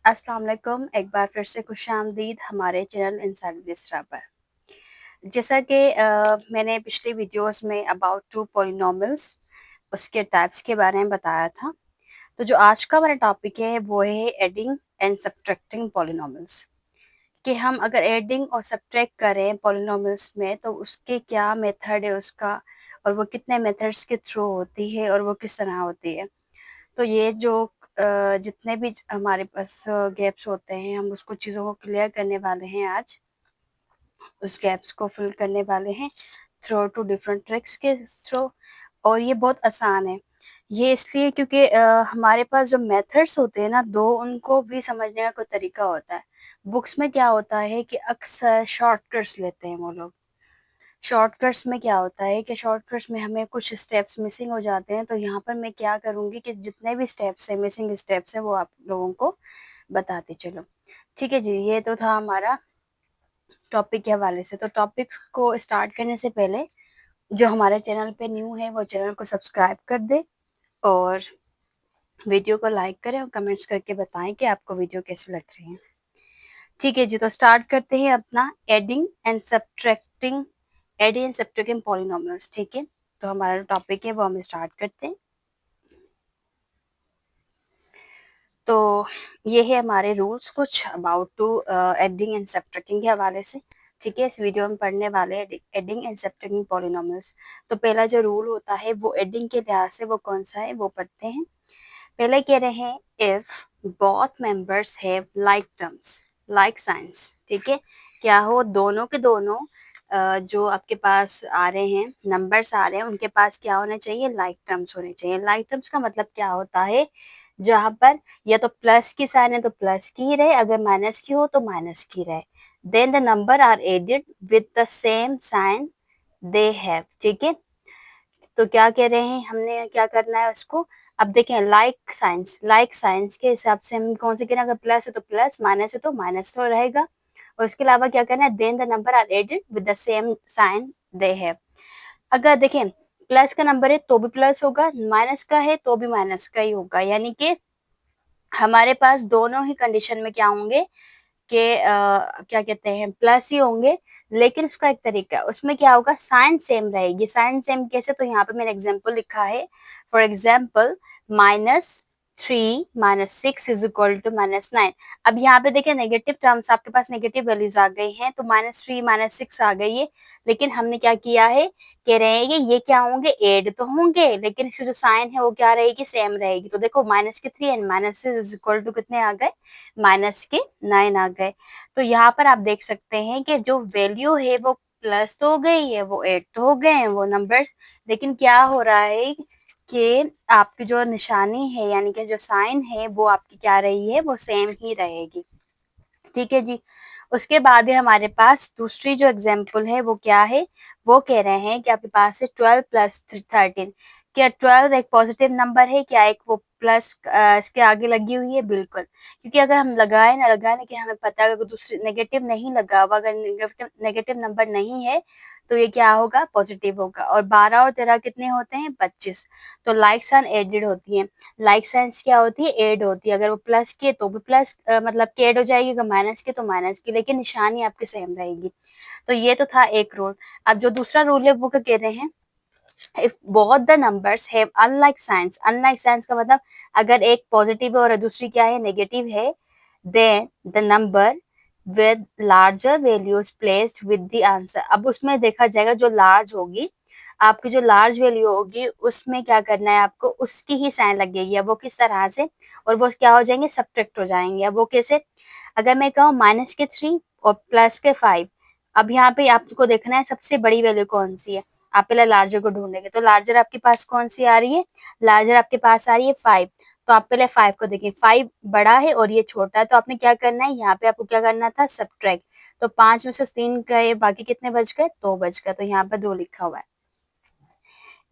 अस्सलाम वालेकुम। एक बार फिर से खुशामदीद हमारे चैनल इंसाइड बिस्रा पर। जैसा कि मैंने पिछली वीडियोस में अबाउट टू पॉलिनोमियल्स उसके टाइप्स के बारे में बताया था। तो जो आज का हमारा टॉपिक है वो है एडिंग एंड सब्ट्रैक्टिंग पॉलिनोमियल्स, कि हम अगर एडिंग और सब्ट्रैक्ट करें पॉलिनोमियल्स में तो उसके क्या मेथड है उसका, और वो कितने मेथड्स के थ्रू होती है और वो किस तरह होती है। तो ये जो जितने भी हमारे पास गैप्स होते हैं हम उसको चीज़ों को क्लियर करने वाले हैं आज। उस गैप्स को फिल करने वाले हैं थ्रू टू डिफरेंट ट्रिक्स के थ्रू। और ये बहुत आसान है। ये इसलिए क्योंकि हमारे पास जो मेथड्स होते हैं ना दो, उनको भी समझने का कोई तरीका होता है। बुक्स में क्या होता है कि अक्सर शॉर्टकट्स लेते हैं वो लोग। शॉर्टकट्स में क्या होता है कि शॉर्टकट्स में हमें कुछ स्टेप्स मिसिंग हो जाते हैं। तो यहाँ पर मैं क्या करूँगी कि जितने भी स्टेप्स हैं, मिसिंग स्टेप्स हैं, वो आप लोगों को बताती चलो। ठीक है जी, ये तो था हमारा टॉपिक के हवाले से। तो टॉपिक्स को स्टार्ट करने से पहले जो हमारे चैनल पे न्यू है वो चैनल को सब्सक्राइब कर दे और वीडियो को लाइक करें और कमेंट्स करके बताएं कि आपको वीडियो कैसी लग रही है। ठीक है जी, तो स्टार्ट करते हैं अपना एडिंग एंड सब्ट्रैक्टिंग पॉलिनोमियल्स। ठीक है, तो हमारा टॉपिक है वो हम स्टार्ट करते हैं। तो ये है हमारे रूल्स कुछ about to adding and subtracting के हवाले से। ठीक है, इस वीडियो में पढ़ने वाले हैं एडिंग एंड सब्ट्रैक्टिंग पॉलिनोमियल्स। तो पहला जो रूल होता है वो एडिंग के लिहाज से वो कौन सा है वो पढ़ते हैं। पहले कह रहे हैं if both members have like terms, like science. ठीक है, क्या हो दोनों के दोनों जो आपके पास आ रहे हैं नंबर्स आ रहे हैं उनके पास क्या होना चाहिए, लाइक टर्म्स होने चाहिए। लाइक टर्म्स का मतलब क्या होता है, जहां पर या तो प्लस की साइन है तो प्लस की ही रहे, अगर माइनस की हो तो माइनस की रहे। Then the number are added with the same sign they have. ठीक है, तो क्या कह रहे हैं, हमने क्या करना है उसको। अब देखें लाइक साइंस के हिसाब से हम कौन से कह रहे हैं, अगर प्लस है तो प्लस, माइनस है तो माइनस तो रहेगा। और उसके अलावा क्या करना है, then the number are added with the same sign they have. अगर देखें प्लस का नंबर है तो भी प्लस होगा, माइनस का है तो भी माइनस का ही होगा, यानी कि हमारे पास दोनों ही कंडीशन में क्या होंगे कि क्या कहते हैं प्लस ही होंगे। लेकिन उसका एक तरीका है, उसमें क्या होगा, साइन सेम रहेगी। साइन सेम कैसे, तो यहाँ पे मैंने एग्जांपल लिखा है। For example -3 - 6 is equal to -9। अब यहाँ पे देखिए नेगेटिव टर्म्स, आपके पास नेगेटिव वैल्यूज आ गई हैं तो -3 -6 आ गई है। लेकिन हमने क्या किया है, कह रहे हैं कि ये क्या होंगे, एड तो होंगे लेकिन इसकी जो साइन है वो क्या रहेगी, सेम रहेगी। तो देखो -3 एंड -6 इज इक्वल टू कितने आ गए, -9 आ गए। तो यहाँ पर आप देख सकते हैं कि जो वैल्यू है वो प्लस तो हो गई है, वो एड तो हो गए हैं वो नंबर्स। लेकिन क्या हो रहा है कि आपकी जो निशानी है यानी कि जो साइन है वो आपकी क्या रही है, वो सेम ही रहेगी। ठीक है जी, उसके बाद है हमारे पास दूसरी जो एग्जाम्पल है वो क्या है, वो कह रहे हैं कि आपके पास है 12 + 13। क्या 12 एक पॉजिटिव नंबर है, क्या एक वो प्लस इसके आगे लगी हुई है, बिल्कुल। क्योंकि अगर हम लगाए ना लगाए, लेकिन हमें पता है अगर दूसरी नेगेटिव नहीं लगा हुआ, अगर नेगेटिव नंबर नहीं है तो ये क्या होगा, पॉजिटिव होगा। और 12 और 13 कितने होते हैं, 25। तो लाइक साइन एडेड होती है। लाइक साइंस क्या होती है, एड होती है। अगर वो प्लस की है तो भी प्लस मतलब की एड हो जाएगी, अगर माइनस की तो माइनस की, लेकिन निशानी आपकी सेम रहेगी। तो ये तो था एक रूल। अब जो दूसरा रूल है वो क्या कह रहे हैं, if both the numbers have unlike signs का मतलब अगर एक पॉजिटिव है और दूसरी क्या है, नेगेटिव है, then the number with larger values placed with the answer. अब उसमें देखा जाएगा जो लार्ज होगी, आपकी जो लार्ज वैल्यू होगी उसमें क्या करना है आपको, उसकी ही साइन लगेगी। अब वो किस तरह से, और वो क्या हो जाएंगे, सब्ट्रैक्ट हो जाएंगे। अब वो कैसे, अगर मैं कहूँ -3 और +5। अब यहाँ पे आपको देखना है सबसे बड़ी वैल्यू कौन सी है, आप पहले लार्जर को ढूंढेंगे। तो लार्जर आपके पास कौन सी आ रही है, लार्जर आपके पास आ रही है 5। तो आप पहले 5 को देखें, 5 बड़ा है और ये छोटा है, तो आपने क्या करना है, यहाँ पे आपको क्या करना था, सब्ट्रैक्ट। तो 5 में से 3 गए, बाकी कितने बच गए, 2 बच गए। तो यहाँ पे 2 लिखा हुआ है।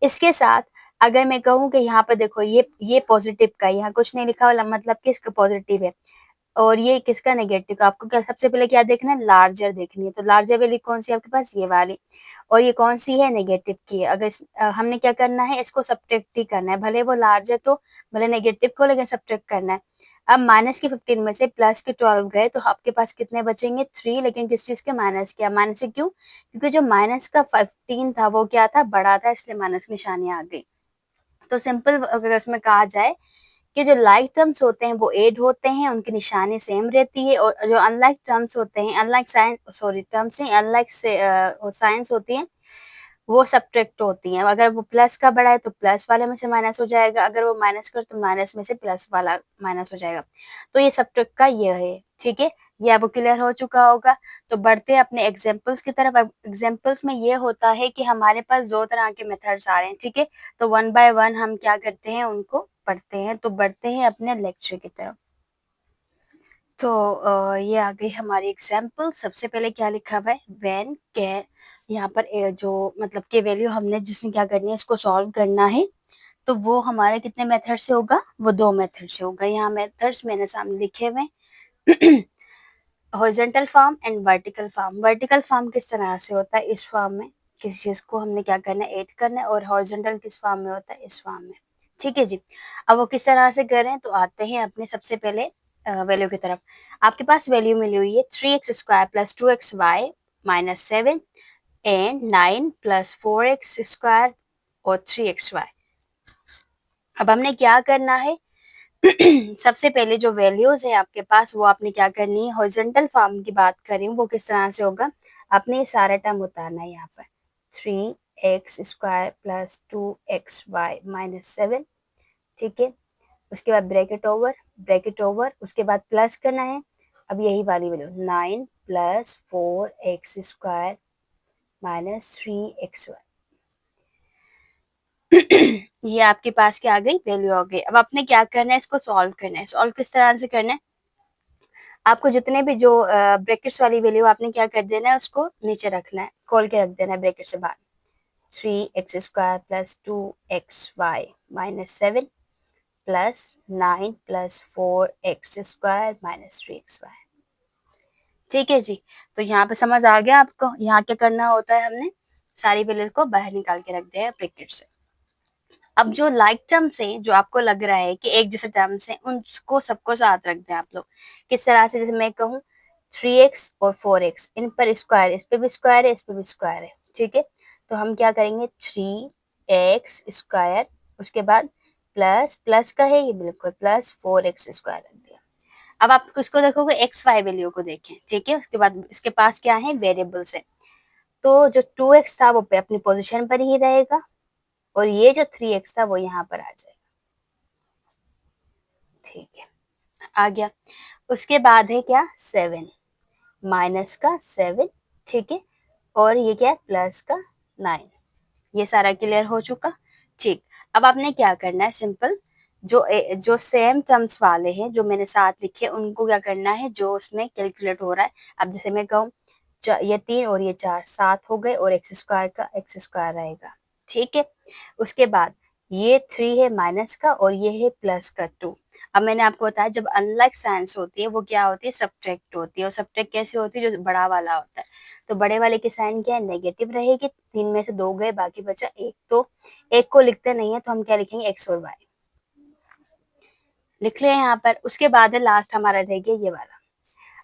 इसके साथ अगर मैं कहूँ कि यहाँ पे देखो ये पॉजिटिव का, यहाँ कुछ नहीं लिखा हुआ मतलब कि इसका पॉजिटिव है। और ये किसका नेगेटिव का, आपको क्या सबसे पहले क्या देखना है, लार्जर देखनी है। तो लार्जर वैल्यू कौन सी है आपके पास, ये वाली, और ये कौन सी है, नेगेटिव की है। अगर हमने क्या करना है, इसको सब्ट्रैक्ट ही करना है, भले वो लार्ज है तो भले नेगेटिव को, लेकिन सब्ट्रैक्ट करना है। अब माइनस के 15 में से प्लस के 12 गए तो आपके पास कितने बचेंगे, 3, लेकिन किस चीज के, माइनस के। माइनस से क्यों, क्योंकि जो माइनस का 15 था वो क्या था, बड़ा था, इसलिए माइनस निशानी आ गई। तो सिंपल अगर इसमें कहा जाए कि जो लाइक टर्म्स होते हैं वो एड होते हैं, उनकी निशानी सेम रहती है, और जो अनलाइक टर्म्स होते हैं, अनलाइक साइन, सॉरी टर्म्स नहीं, अनलाइक से साइंस होती हैं, वो सब्ट्रैक्ट होती हैं। अगर वो प्लस का बड़ा है तो प्लस वाले में से माइनस हो जाएगा, अगर वो माइनस का तो माइनस में से प्लस वाला माइनस हो जाएगा। तो ये सब्ट्रैक्ट का ये है, ठीक है, ये आपको क्लियर हो चुका होगा। तो बढ़ते हैं अपने एग्जाम्पल्स की तरफ। अब एग्जाम्पल्स में ये होता है कि हमारे पास 2 तरह के मेथड्स आ रहे हैं, ठीक है। तो वन बाय वन हम क्या करते हैं, उनको पढ़ते हैं। तो बढ़ते हैं अपने लेक्चर की तरफ। तो ये आ गई हमारी एग्जाम्पल। सबसे पहले क्या लिखा हुआ है, व्हेन के, यहाँ पर जो मतलब के वैल्यू हमने जिसने क्या करनी है, इसको सॉल्व करना है। तो वो हमारे कितने मेथड से होगा, वो 2 मेथड से होगा। यहाँ मेथड्स मैंने सामने लिखे हुए हैं। Horizontal form and vertical form. Vertical form किस तरह से होता है, इस फॉर्म में किसी चीज को हमने क्या करना है, ऐड करना है, और हॉरिजॉन्टल किस फॉर्म में होता है, इस फॉर्म में, ठीक है जी। अब वो किस तरह से करें, तो आते हैं अपने सबसे पहले वैल्यू की तरफ। आपके पास वैल्यू मिली हुई है 3x² plus 2xy minus 7 and 9 plus 4x² और 3xy। अब हमने क्या करना है, सबसे पहले जो वैल्यूज है आपके पास वो आपने क्या करनी है, हॉरिजॉन्टल फॉर्म की बात करें वो किस तरह से होगा, आपने ये सारा टर्म उतारना है यहाँ पर, 3x² प्लस 2xy माइनस 7, ठीक है। उसके बाद ब्रैकेट ओवर, उसके बाद प्लस करना है। अब यही वाली value 9 plus 4x² minus 3xy। ये आपके पास क्या आ गई, वैल्यू आ गई। अब आपने क्या करना है, इसको सॉल्व करना है। सॉल्व किस तरह से करना है, आपको जितने भी जो ब्रैकेट्स वाली वैल्यू आपने क्या कर देना है, उसको नीचे रखना है, खोल के रख देना है ब्रैकेट से बाहर। 3x² plus 2xy minus 7 plus 9 plus 4x² minus 3xy, ठीक है जी। तो यहाँ पे समझ आ गया आपको, यहाँ क्या करना होता है, हमने सारी वैल्यू को बाहर निकाल के रख दिया है ब्रैकेट से। अब जो लाइक टर्म्स हैं, जो आपको लग रहा है कि एक जैसे टर्म्स हैं, उनको सबको साथ रख दें आप लोग। किस तरह से, जैसे मैं कहूँ 3x और 4x, इन पर स्क्वायर, इस पे भी स्क्वायर है, इस पे भी स्क्वायर है, ठीक है। तो हम क्या करेंगे, 3x², उसके बाद प्लस प्लस का है ये बिल्कुल, प्लस 4x² रख दिया। अब आप किसको देखोगे, एक्स वाई वैल्यू को देखें, ठीक है। उसके बाद इसके पास क्या है, वेरिएबल्स है। तो जो 2x था वो पे अपनी पोजीशन पर ही रहेगा, और ये जो 3x था वो यहाँ पर आ जाएगा, ठीक है, आ गया। उसके बाद है क्या, 7, माइनस का 7, ठीक है, और ये क्या है, प्लस का 9। ये सारा क्लियर हो चुका, ठीक। अब आपने क्या करना है, सिंपल जो सेम टर्म्स वाले हैं जो मैंने साथ लिखे, उनको क्या करना है, जो उसमें कैलकुलेट हो रहा है। अब जैसे मैं कहूँ ये 3 और ये 4 7 हो गए, और x² का x² रहेगा, ठीक है। उसके बाद ये 3 है माइनस का, और ये है प्लस का 2। अब मैंने आपको बताया जब अनलाइक साइंस होती है वो क्या होती है, सब्ट्रैक्ट होती है। और सब्ट्रैक्ट कैसे होती है, जो बड़ा वाला होता है। तो बड़े वाले की साइन क्या है, नेगेटिव रहेगी। 3 में से 2 गए, बाकी बचा 1। तो 1 को लिखते नहीं है तो हम क्या लिखेंगे, x और y लिख ले यहाँ पर। उसके बाद है लास्ट हमारा रह गया ये वाला।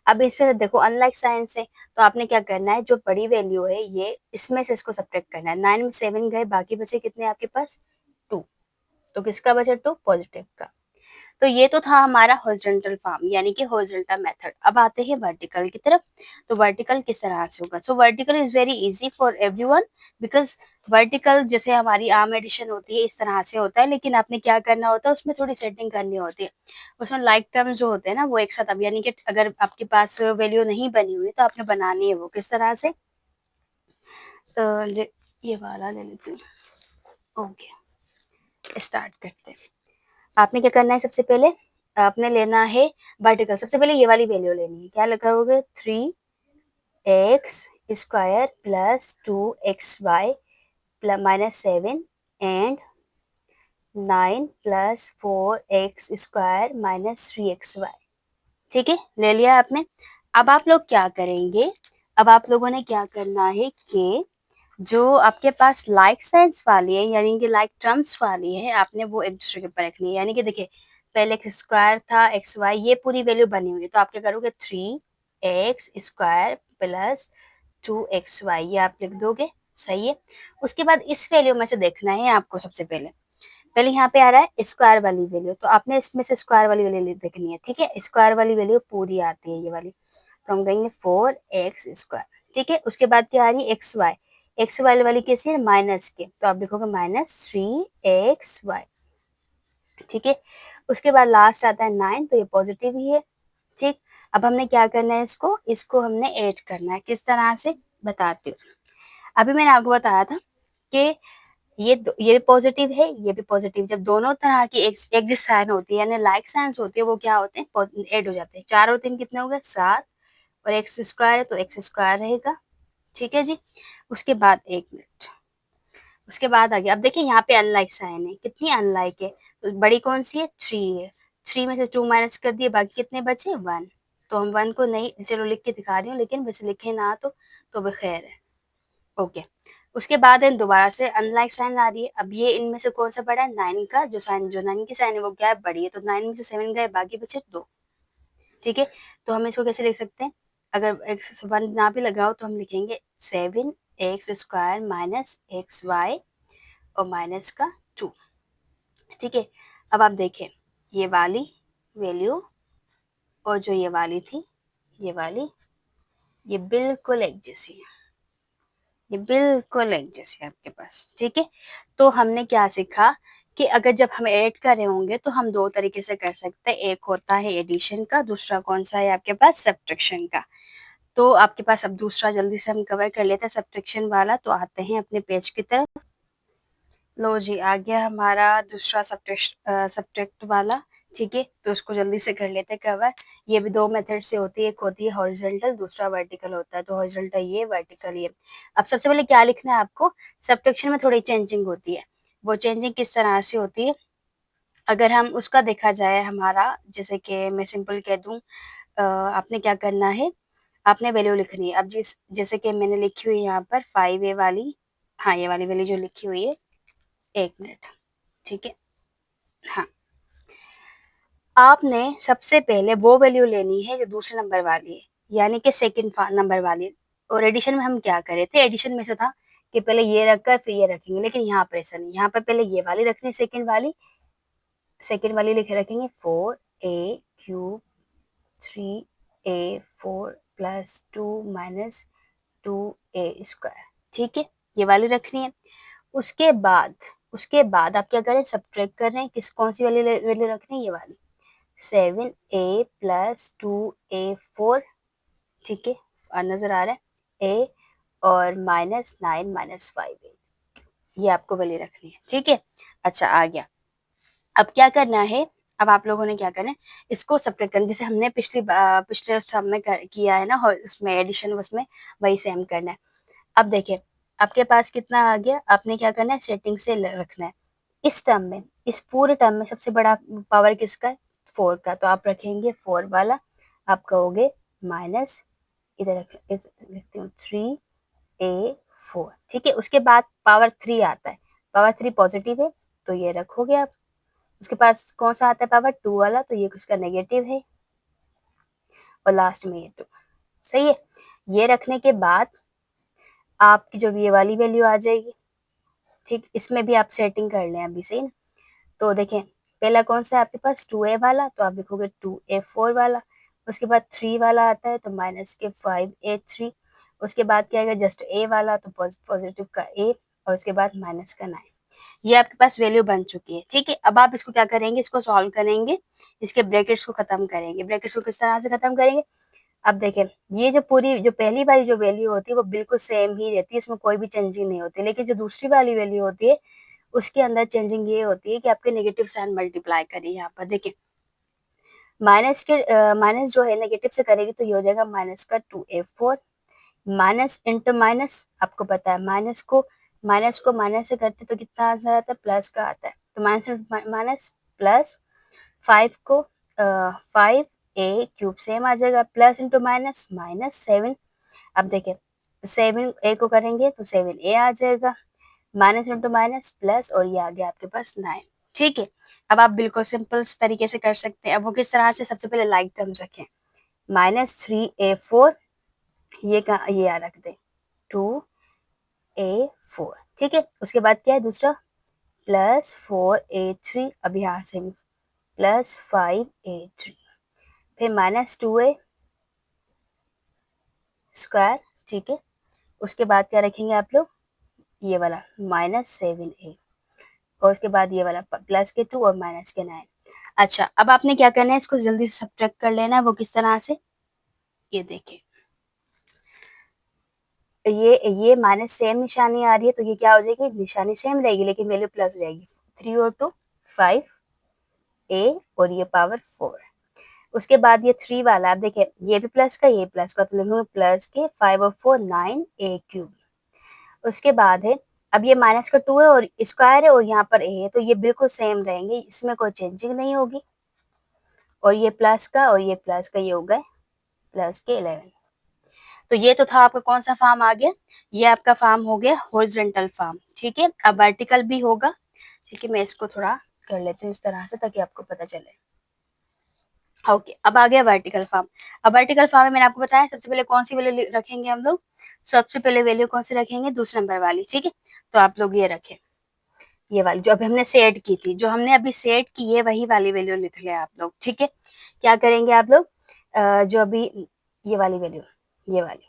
अब इसमें देखो अनलाइक साइंस है, तो आपने क्या करना है, जो बड़ी वैल्यू है ये, इसमें से इसको सब्ट्रैक्ट करना है। 9 में 7 गए, बाकी बचे कितने आपके पास, 2। तो किसका बचा, 2, पॉजिटिव का। तो ये तो था हमारा हॉरिजॉन्टल फॉर्म, यानी कि हॉरिजॉन्टल मेथड। अब आते हैं वर्टिकल की तरफ। तो वर्टिकल किस तरह से होगा, सो vertical is very easy for everyone, because vertical जैसे हमारी आर्म एडिशन होती है इस तरह से होता है, लेकिन आपने क्या करना होता है, उसमें थोड़ी सेटिंग करनी होती है। उसमें लाइक टर्म्स जो होते हैं ना वो एक साथ, अब यानी कि अगर आपके पास वैल्यू नहीं बनी हुई तो आपने बनानी है, वो किस तरह से, ये वाला ले लेती हूँ, ओके, स्टार्ट करते हैं। आपने क्या करना है, सबसे पहले आपने लेना है वर्टिकल। सबसे पहले ये वाली वैल्यू लेनी है, क्या लिखा होगा, 3x² plus 2xy minus 7 and 9 plus 4x² minus 3xy, ठीक है, ले लिया आपने। अब आप लोग क्या करेंगे, अब आप लोगों ने क्या करना है कि जो आपके पास लाइक साइंस वाली है, यानी कि लाइक टर्म्स वाली है, आपने वो एक दूसरे के ऊपर रखनी है। यानी कि देखिए, पहले एक्स स्क्वायर था, एक्स वाई, ये पूरी वैल्यू बनी हुई है, तो आप क्या करोगे, 3x स्क्वायर प्लस 2xy, ये आप लिख दोगे। सही है। उसके बाद इस वैल्यू में से देखना है आपको, सबसे पहले पहले यहाँ पे आ रहा है स्क्वायर वाली वैल्यू, तो आपने इसमें से स्क्वायर वाली वैल्यू देखनी है। ठीक है, स्क्वायर वाली वैल्यू पूरी आती है ये वाली, तो हम कहेंगे 4x स्क्वायर। ठीक है, उसके बाद क्या आ रही है, एक्स वाई वाली कैसी है, माइनस के, तो आप लिखोगे -3xy। ठीक है, उसके बाद लास्ट आता है 9, तो ये पॉजिटिव ही है। ठीक, अब हमने क्या करना है, इसको इसको हमने ऐड करना है। किस तरह से, बताती हूँ। अभी मैंने आपको बताया था कि ये भी पॉजिटिव है, ये भी पॉजिटिव, जब दोनों तरह की एक जो साइन होती है, यानी लाइक साइंस होती है, वो क्या होते हैं, ऐड हो जाते हैं। 4 और 3 कितने हो गए, 7, और एक्स स्क्वायर है तो एक्स स्क्वायर रहेगा। ठीक है जी। उसके बाद एक मिनट, उसके बाद आ गया, अब देखिए यहाँ पे अनलाइक साइन है, कितनी अनलाइक है, तो बड़ी कौन सी है, 3 है। 3 में से 2 माइनस कर दिए, बाकी कितने बचे, 1। तो हम 1 को नहीं, चलो लिख के दिखा रही हूँ, लेकिन वैसे लिखे ना तो भी खैर है। ओके, उसके बाद है दोबारा से अनलाइक साइन आ रही है। अब ये इनमें से कौन सा बड़ा है, 9 का जो साइन, जो 9 की साइन है वो क्या है, बड़ी है, तो 9 में से 7 गए, बाकी बचे 2। ठीक है, तो हम इसको कैसे लिख सकते हैं, अगर एक्स 1 ना भी लगाओ तो हम लिखेंगे 7x square minus X Y और माइनस का 2। ठीक है, अब आप देखें, ये वाली वैल्यू और जो ये वाली थी, ये वाली, ये बिल्कुल एक जैसी है, ये बिल्कुल एक जैसी है आपके पास। ठीक है, तो हमने क्या सीखा कि अगर जब हम ऐड कर रहे होंगे तो हम दो तरीके से कर सकते हैं, एक होता है एडिशन का, दूसरा कौन सा है आपके पास, सब्ट्रैक्शन का। तो आपके पास अब दूसरा जल्दी से हम कवर कर लेते हैं, सब्ट्रैक्शन वाला। तो आते हैं अपने पेज की तरफ। लो जी, आ गया हमारा दूसरा सब्ट्रैक्ट वाला। ठीक है, तो उसको जल्दी से कर लेते हैं कवर। ये भी दो मेथड से होती है, एक होती है हॉरिजॉन्टल, दूसरा वर्टिकल होता है। तो हॉरिजॉन्टल ये, वर्टिकल ये। अब सबसे पहले क्या लिखना है आपको, सब्ट्रैक्शन में थोड़ी चेंजिंग होती है। वो चेंजिंग किस तरह से होती है, अगर हम उसका देखा जाए हमारा, जैसे कि मैं सिंपल कह दूं, आपने क्या करना है, आपने वैल्यू लिखनी है। अब जैसे कि मैंने लिखी हुई है यहाँ पर 5a वाली, हाँ ये वाली वैल्यू जो लिखी हुई है, एक मिनट। ठीक है, हाँ, आपने सबसे पहले वो वैल्यू लेनी है जो दूसरे नंबर वाली है, यानी कि सेकंड नंबर वाली। और एडिशन में हम क्या करे थे, एडिशन में से था कि पहले ये रखकर फिर ये रखेंगे, लेकिन यहाँ पर ऐसा नहीं, यहाँ पर पहले ये वाली रखनी, सेकंड वाली लिखे रखेंगे 4a³ 3a4 plus 2 minus 2a square. ठीक है, ये वाली रखनी है। उसके बाद आप क्या करें, सब्ट्रैक्ट कर रहे हैं, कौन सी वाली वैल्यू रख रहे हैं, ये वाली 7a प्लस 2a4। ठीक है, और नजर आ रहा है a, और -9 -5a, ये आपको वैल्यू रखनी है। ठीक है, अच्छा आ गया। अब क्या करना है, अब आप लोगों ने क्या करना है, इसको सब्ट्रैक्ट करना, जैसे हमने पिछले सब में किया है ना, और उसमें एडिशन, उसमें वही सेम करना है। अब देखिए, आपके पास कितना आ गया, आपने क्या करना है, सेटिंग से रखना है। इस टर्म में, इस पूरे टर्म में सबसे बड़ा पावर किसका है, 4 का, तो आप रखेंगे 4 वाला। आप कहोगे माइनस, इधर लिखती हूँ 3a4। ठीक है, उसके बाद पावर 3 आता है, पावर 3 पॉजिटिव है, तो ये रखोगे आप। उसके पास कौन सा आता है, पावर 2 वाला, तो ये उसका नेगेटिव है, और लास्ट में ये 2। सही है, ये रखने के बाद आपकी जो ये वाली वैल्यू आ जाएगी। ठीक, इसमें भी आप सेटिंग कर लें अभी, सही ना। तो देखें, पहला कौन सा है आपके पास, 2a वाला, तो आप लिखोगे 2a4 वाला। उसके बाद 3 वाला आता है, तो माइनस के 5a3। उसके बाद क्या आएगा, जस्ट a वाला, तो पॉजिटिव का a, और उसके बाद माइनस का 9। ये आपके पास वैल्यू बन चुकी है। ठीक है, अब आप इसको क्या करेंगे, इसको सॉल्व करेंगे, इसके ब्रैकेट्स को खत्म करेंगे। ब्रैकेट्स को किस तरह से खत्म करेंगे, अब देखें, ये जो पूरी, जो पहली वाली जो वैल्यू होती है वो बिल्कुल सेम ही रहती है, इसमें कोई भी चेंजिंग नहीं होती। लेकिन जो दूसरी वाली वैल्यू होती है, उसके अंदर चेंजिंग ये होती है कि आपके नेगेटिव साइन मल्टीप्लाई करें। यहाँ पर देखिए, माइनस जो है नेगेटिव से करेगी, तो ये हो जाएगा माइनस का 2a4, माइनस इंटू माइनस, आपको पता है माइनस को माइनस से करते तो कितना आंसर आता है, प्लस का आता है। तो माइनस माइनस प्लस 5 को 5 ए क्यूब सेम आ जाएगा, प्लस इंटू माइनस माइनस 7। अब देखिए 7 ए को करेंगे तो 7 ए आ जाएगा, माइनस इंटू माइनस प्लस, और ये आ गया आपके पास 9। ठीक है, अब आप बिल्कुल सिंपल तरीके से कर सकते हैं। अब वो किस तरह से, सबसे पहले लाइक टर्म्स रखें, -3a4, ये आ रख दें 2a4। ठीक है, उसके बाद क्या है दूसरा, +4a3, अब यहाँ से +5a3, फिर -2a स्क्वायर। ठीक है, उसके बाद क्या रखेंगे आप लोग, ये वाला -7a, और उसके बाद ये वाला प्लस के 2 और माइनस के 9। अच्छा, अब आपने क्या करना है, इसको जल्दी से सब्ट्रैक्ट कर लेना है। वो किस तरह से, ये देखिए, ये माइनस सेम निशानी आ रही है, तो ये क्या हो जाएगी, निशानी सेम रहेगी लेकिन वैल्यू प्लस हो जाएगी। 3 और 2 5 a, और ये पावर 4। उसके बाद ये 3 वाला, आप देखिए ये भी प्लस का, ये प्लस का, तो लिखूंगे प्लस के 5 और 4 9a क्यूब। उसके बाद है, अब ये माइनस का 2 है और स्क्वायर है और यहाँ पर a है, तो ये बिल्कुल सेम रहेंगे, इसमें कोई चेंजिंग नहीं होगी। और ये प्लस का और ये प्लस का, ये हो गए प्लस के 11। तो ये तो था आपका कौन सा फॉर्म आ गया, ये आपका फॉर्म हो गया हॉरिजॉन्टल फॉर्म। ठीक है, अब वर्टिकल भी होगा। ठीक है, मैं इसको थोड़ा कर लेती हूँ इस तरह से ताकि आपको पता चले। ओके, अब आ गया वर्टिकल फॉर्म। अब वर्टिकल फॉर्म में मैंने आपको बताया, सबसे पहले कौन सी वैल्यू रखेंगे हम लोग, सबसे पहले वैल्यू कौन सी रखेंगे, दूसरे नंबर वाली। ठीक है, तो आप लोग ये रखें, ये वाली जो अभी हमने सेट की थी, जो हमने अभी सेट की है वही वाली वैल्यू लिख ले आप लोग। ठीक है, क्या करेंगे आप लोग, जो अभी ये वाली वैल्यू, ये वाली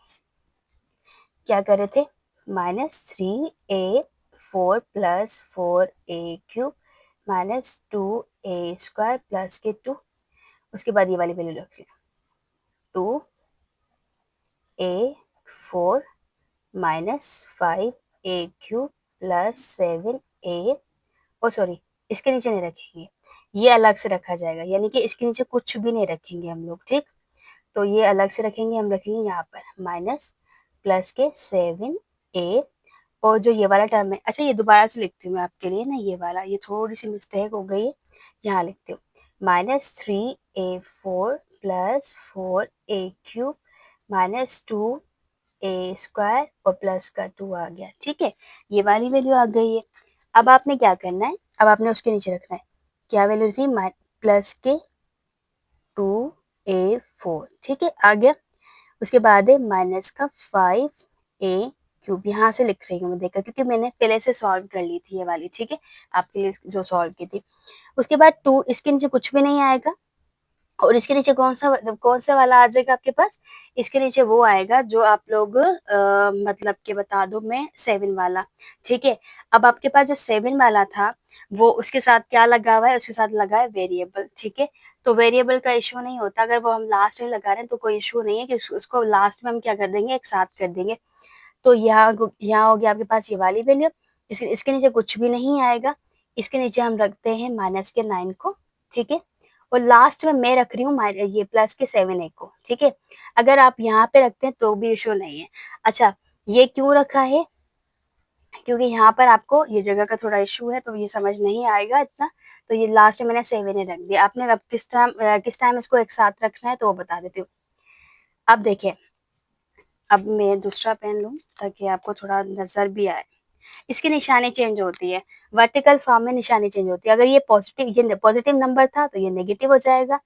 क्या कर रहे थे, -3a4 + 4a cube -2a square plus के 2। उसके बाद ये वाली वैल्यू रख 2a4 -5a क्यूब +7a, ओ सॉरी, इसके नीचे नहीं रखेंगे, ये अलग से रखा जाएगा, यानी कि इसके नीचे कुछ भी नहीं रखेंगे हम लोग। ठीक, तो ये अलग से रखेंगे, हम रखेंगे यहाँ पर माइनस प्लस के 7a, और जो ये वाला टर्म है, अच्छा ये दोबारा से लिखती हूँ मैं आपके लिए ना, ये वाला, ये थोड़ी सी मिस्टेक हो गई है, यहाँ लिखती हूँ -3a4 + 4a cube -2a square और प्लस का 2 आ गया। ठीक है, ये वाली वैल्यू आ गई है। अब आपने क्या करना है, अब आपने उसके नीचे रखना है, क्या वैल्यू थी, प्लस के 2a4। ठीक है, आ गया। उसके बाद है माइनस का 5a क्यूब, यहाँ से लिख रही हूँ मैं, देखा क्योंकि मैंने पहले से सॉल्व कर ली थी ये वाली। ठीक है, आपके लिए जो सॉल्व की थी। उसके बाद 2, इसके नीचे कुछ भी नहीं आएगा, और इसके नीचे कौन सा वाला आ जाएगा आपके पास, इसके नीचे वो आएगा जो आप लोग मतलब कि बता दो मैं, 7 वाला। ठीक है, अब आपके पास जो 7 वाला था, वो उसके साथ क्या लगा हुआ है, उसके साथ लगा है वेरिएबल। ठीक है, तो वेरिएबल का इशू नहीं होता, अगर वो हम लास्ट में लगा रहे हैं तो कोई इशू नहीं है कि उसको लास्ट में हम क्या कर देंगे, एक साथ कर देंगे। तो यहाँ हो गया आपके पास ये वाली वैल्यू, इसके नीचे कुछ भी नहीं आएगा, इसके नीचे हम रखते हैं माइनस के 9 को। ठीक है, और लास्ट में मैं रख रही हूँ ये प्लस के 7a को। ठीक है, अगर आप यहाँ पे रखते हैं तो भी इशू नहीं है। अच्छा, ये क्यों रखा है, क्योंकि यहाँ पर आपको ये जगह का थोड़ा इशू है, तो ये समझ नहीं आएगा इतना, तो ये लास्ट में मैंने 7a रख दिया। आपने अब किस टाइम इसको एक साथ रखना है तो वो बता देती हूँ। अब देखिए, अब मैं दूसरा पेन लूँ ताकि आपको थोड़ा नजर भी आए। इसकी निशानी चेंज होती है, वर्टिकल फॉर्म में निशानी चेंज होती है। अगर ये पॉजिटिव नंबर था तो ये नेगेटिव हो जाएगा,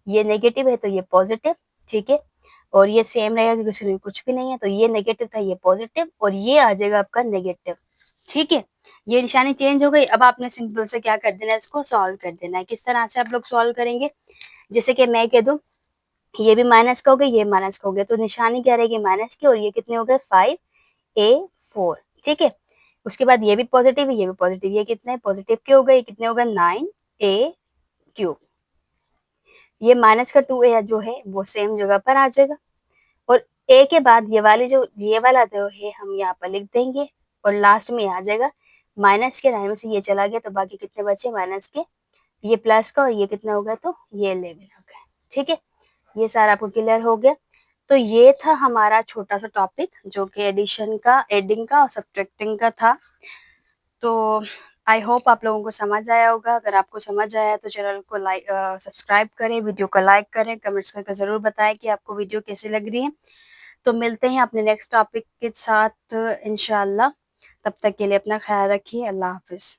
ये नेगेटिव है तो ये पॉजिटिव। ठीक है, और ये सेम रहेगा क्योंकि इसमें कुछ भी नहीं है, तो ये नेगेटिव था ये पॉजिटिव, और ये आ जाएगा आपका नेगेटिव। ठीक है, ये निशानी चेंज हो गई। अब आपने सिंपल से क्या कर देना है, इसको सॉल्व कर देना है। किस तरह से आप लोग सॉल्व करेंगे, जैसे कि मैं कह दूं, ये भी माइनस का हो गया, ये माइनस का हो गया, तो निशानी क्या रहेगी, माइनस की, और ये कितने हो गए, 5a4। ठीक है, उसके बाद ये भी पॉजिटिव है, ये भी पॉजिटिव, ये कितने पॉजिटिव के हो गए, कितने हो गए, 9a क्यूब। ये माइनस का 2a जो है वो सेम जगह पर आ जाएगा, और a के बाद ये वाला जो है हम यहाँ पर लिख देंगे, और लास्ट में आ जाएगा माइनस के 9 में से ये चला गया, तो बाकी कितने बचे, माइनस के, ये प्लस का, और ये कितना हो गया, तो ये 11 हो गया। ठीक है, ये सारा आपको क्लियर हो गया। तो ये था हमारा छोटा सा टॉपिक जो कि एडिशन का, एडिंग का और सब्ट्रैक्टिंग का था। तो आई होप आप लोगों को समझ आया होगा। अगर आपको समझ आया तो चैनल को सब्सक्राइब करें, वीडियो को लाइक करें, कमेंट्स करके ज़रूर बताएँ कि आपको वीडियो कैसी लग रही है। तो मिलते हैं अपने नेक्स्ट टॉपिक के साथ इंशाअल्लाह। तब तक के लिए अपना ख़्याल रखिए। अल्लाह हाफ़िज़।